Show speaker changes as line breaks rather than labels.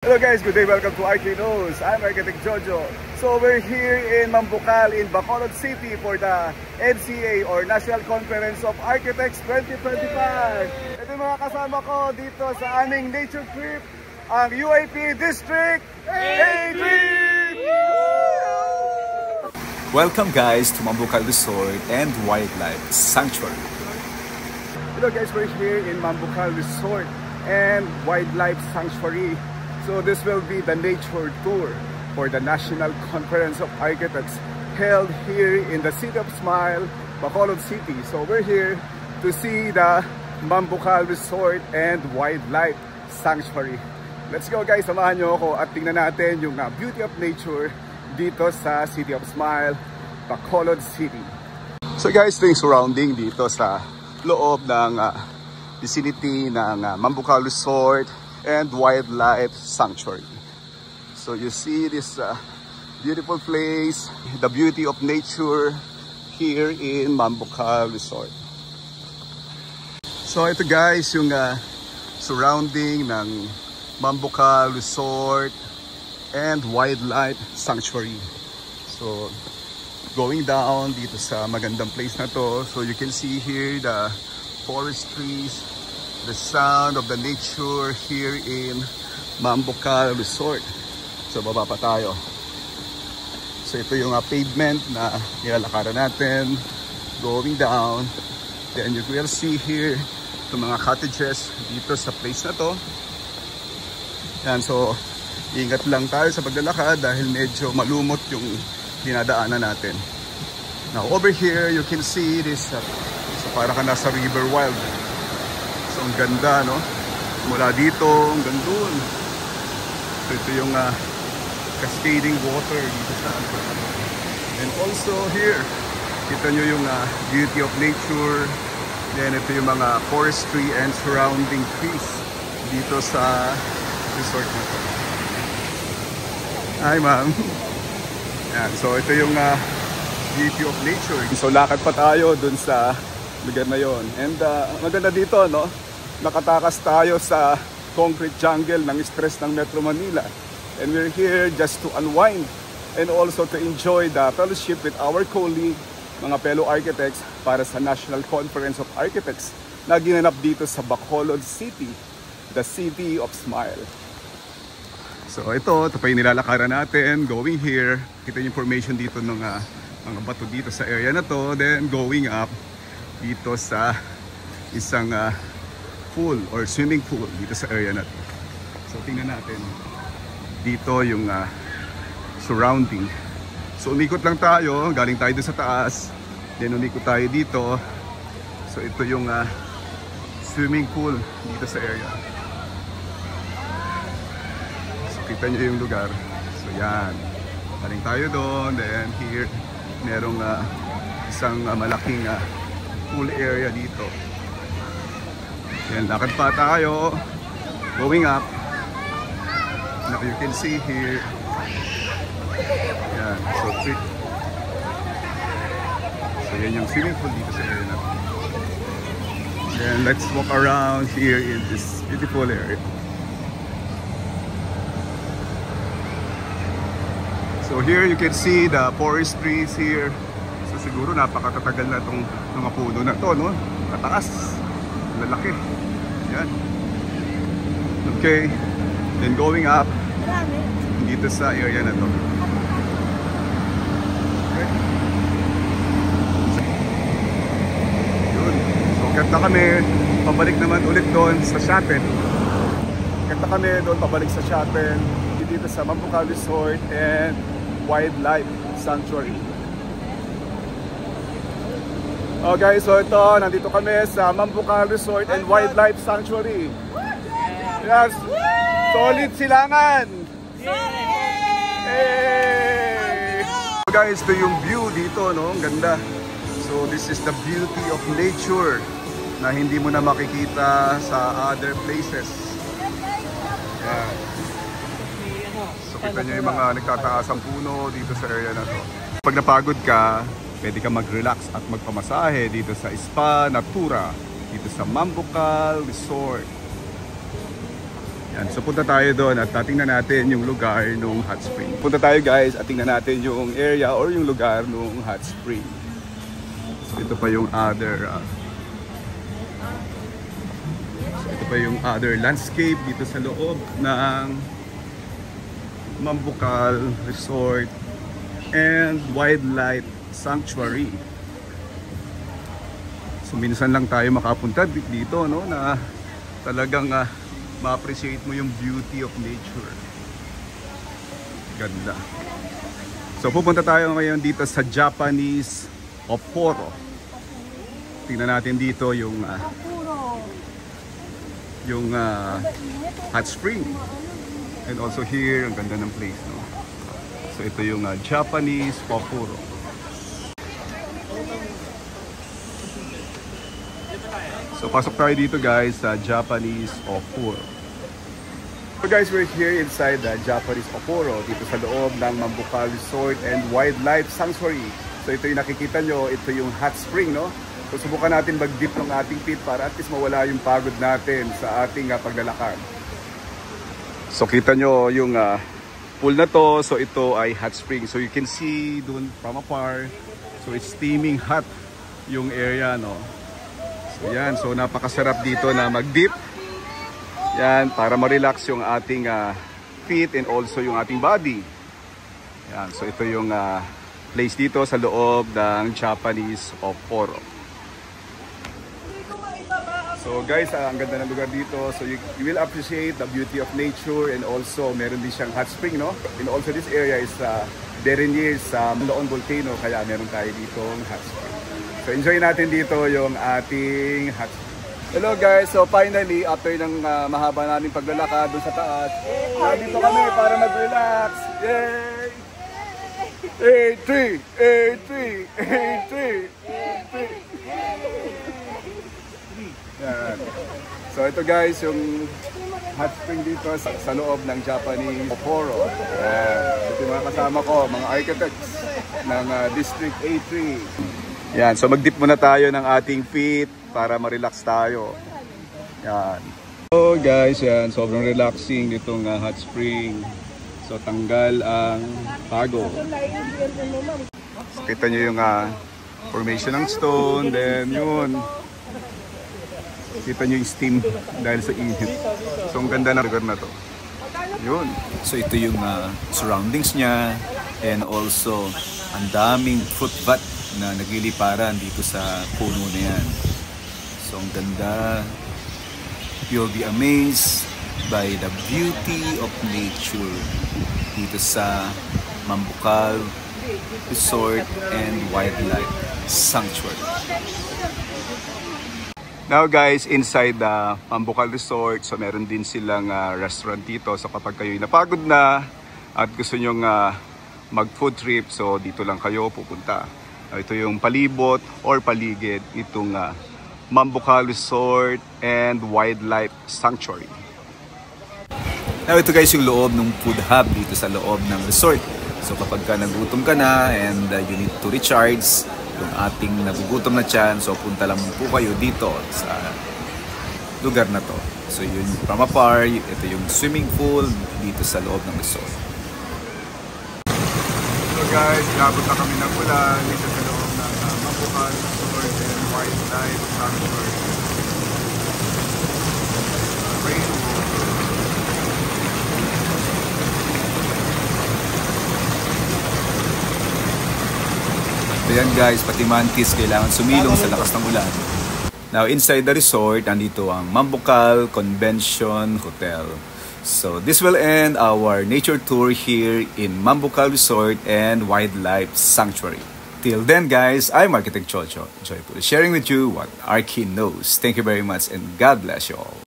Hello guys, good day, welcome to Archino's. I'm Architect Jojo. So we're here in Mambucal in Bacolod City for the NCA or National Conference of Architects 2025. Ito yung mga kasama ko dito sa aming nature trip, ang UAP District A3!
Welcome guys to Mambucal Resort and Wildlife Sanctuary.
Hello guys, we're here in Mambucal Resort and Wildlife Sanctuary. So this will be the nature tour for the National Conference of Architects held here in the City of Smile, Bacolod City. So we're here to see the Mambucal Resort and Wildlife Sanctuary. Let's go guys, samahan nyo ako at tingnan natin yung beauty of nature dito sa City of Smile, Bacolod City. So guys, ito yung surrounding dito sa loob ng vicinity ng Mambucal Resort and Wildlife Sanctuary. So you see this beautiful place, the beauty of nature here in Mambucal Resort. So ito guys yung surrounding ng Mambucal Resort and Wildlife Sanctuary. So going down dito sa magandang place na to, so you can see here the forest trees, the sound of the nature here in Mambucal Resort. So baba pa tayo. So ito yung pavement na nilalakaran natin going down. Then you will see here itong mga cottages dito sa place na to. Yan, so ingat lang tayo sa paglalakad dahil medyo malumot yung dinadaanan natin. Now over here you can see this so para ka nasa River Wild. So ang ganda, no? Mula dito hanggang dun. So ito yung cascading water dito sa and also here kita nyo yung beauty of nature. Then ito yung mga forestry and surrounding trees dito sa resort na to. Hi ma'am. Yan, so ito yung beauty of nature. So lakad pa tayo dun sa lugar na yon. And maganda dito, no? Nakatakas tayo sa concrete jungle ng stress ng Metro Manila. And we're here just to unwind and also to enjoy the fellowship with our colleague, mga fellow architects para sa National Conference of Architects na ginanap dito sa Bacolod City, the City of Smile. So ito pa yung nilalakaran natin, going here. Kita yung information dito ng mga bato dito sa area na to. Then going up dito sa isang pool or swimming pool dito sa area na to. So tingnan natin dito yung surrounding. So umikot lang tayo, galing tayo doon sa taas, then umikot tayo dito. So ito yung swimming pool dito sa area. So kita nyo yung lugar. So yan, galing tayo doon, then here merong isang malaking pool area dito. Yan, lakad pa tayo going up. Now you can see here. Yan, so yan yung swimming pool dito sa area na. Then let's walk around here in this beautiful area. So here you can see the forest trees here. So siguro napakatatagal na itong mga puno na to, no? Kataas, lalaki. Yan. Okay, then going up dito sa area na to. Okay. Yun. So kanta kami, pabalik naman ulit doon sa shuttle. Kanta kami doon, pabalik sa shuttle dito sa Mambucal Resort and Wildlife Sanctuary. Okay, so ito, nandito kami sa Mambucal Resort and Wildlife Sanctuary. Yes, solid silangan! Hey! So guys, ito yung view dito, no? Ang ganda. So this is the beauty of nature na hindi mo na makikita sa other places. Yan. So kita nyo yung mga nagtataas ang puno dito sa area na to. Pag napagod ka, pwede ka mag-relax at magpamasahe dito sa Spa Natura dito sa Mambucal Resort. Yan, so punta tayo doon at tingnan natin yung lugar ng hot spring. Punta tayo guys at tingnan natin yung area or yung lugar ng hot spring. So ito pa yung other landscape dito sa loob ng Mambucal Resort and Wildlife Sanctuary. So minsan lang tayo makapunta dito, no, na talagang ma-appreciate mo yung beauty of nature. Ganda. So pupunta tayo ngayon dito sa Japanese Oporo. Tingnan natin dito yung hot spring. And also here, ang ganda ng place, no? So ito yung Japanese Oporo. So pasok tayo dito guys sa Japanese Oporo. So guys, we're here inside the Japanese Oporo dito sa loob ng Mambucal Resort and Wildlife Sanctuary. So ito yung nakikita nyo, ito yung hot spring, no? So subukan natin mag-dip ng ating feet para at least mawala yung pagod natin sa ating paglalakad. So kita nyo yung pool na to. So ito ay hot spring. So you can see doon from afar. So it's steaming hot yung area, no? So yan, so napakasarap dito na mag-dip. Yan, para ma-relax yung ating feet and also yung ating body. Yan, so ito yung place dito sa loob ng Japanese Oporo. So guys, ang ganda ng lugar dito. So you will appreciate the beauty of nature and also meron din siyang hot spring, no? And also this area is very near sa Loon Volcano, kaya meron tayo dito ng hot spring. So enjoy natin dito yung ating hot spring. Hello guys, so finally after ng mahaba namin paglalakad doon sa taas, nandito kami para mag-relax. Yay! 8-3! Yan. So ito guys, yung hot spring dito sa loob ng Japanese Oporo. Ito yung mga kasama ko, mga architects ng District A3. Yan, so mag-dip muna tayo ng ating feet para ma-relax tayo. Yan. So guys, yan, sobrang relaxing nitong hot spring. So tanggal ang pagod. So, kita nyo yung formation ng stone, then yun. Kita nyo yung steam dahil sa init. So ang ganda ng lugar na to. Yun.
So ito yung surroundings niya, and also ang daming fruit bat na nagliliparan dito sa puno na yan. So ang ganda. You'll be amazed by the beauty of nature dito sa Mambucal Resort and Wildlife Sanctuary.
Now guys, inside the Mambucal Resort, so meron din silang restaurant dito. So kapag kayo'y napagod na at gusto nyong mag food trip, so dito lang kayo pupunta. Ito yung palibot or paligid itong Mambucal Resort and Wildlife Sanctuary.
Now ito guys yung loob ng food hub dito sa loob ng resort. So kapag nagutom ka na and you need to recharge yung ating nagugutom na tiyan, so punta lang po kayo dito sa lugar na to. So yun from afar, ito yung swimming pool dito sa loob ng resort.
So guys, inabot na kami ng ulan dito sa loob ng Mambucal Resort and Wildlife Sanctuary.
Ayan guys, pati mantis kailangan sumilong sa lakas ng ulan. Now inside the resort, nandito ang Mambucal Convention Hotel. So this will end our nature tour here in Mambucal Resort and Wildlife Sanctuary. Till then guys, I'm Architect Chocho, joyfully sharing with you what Archi knows. Thank you very much and God bless you all.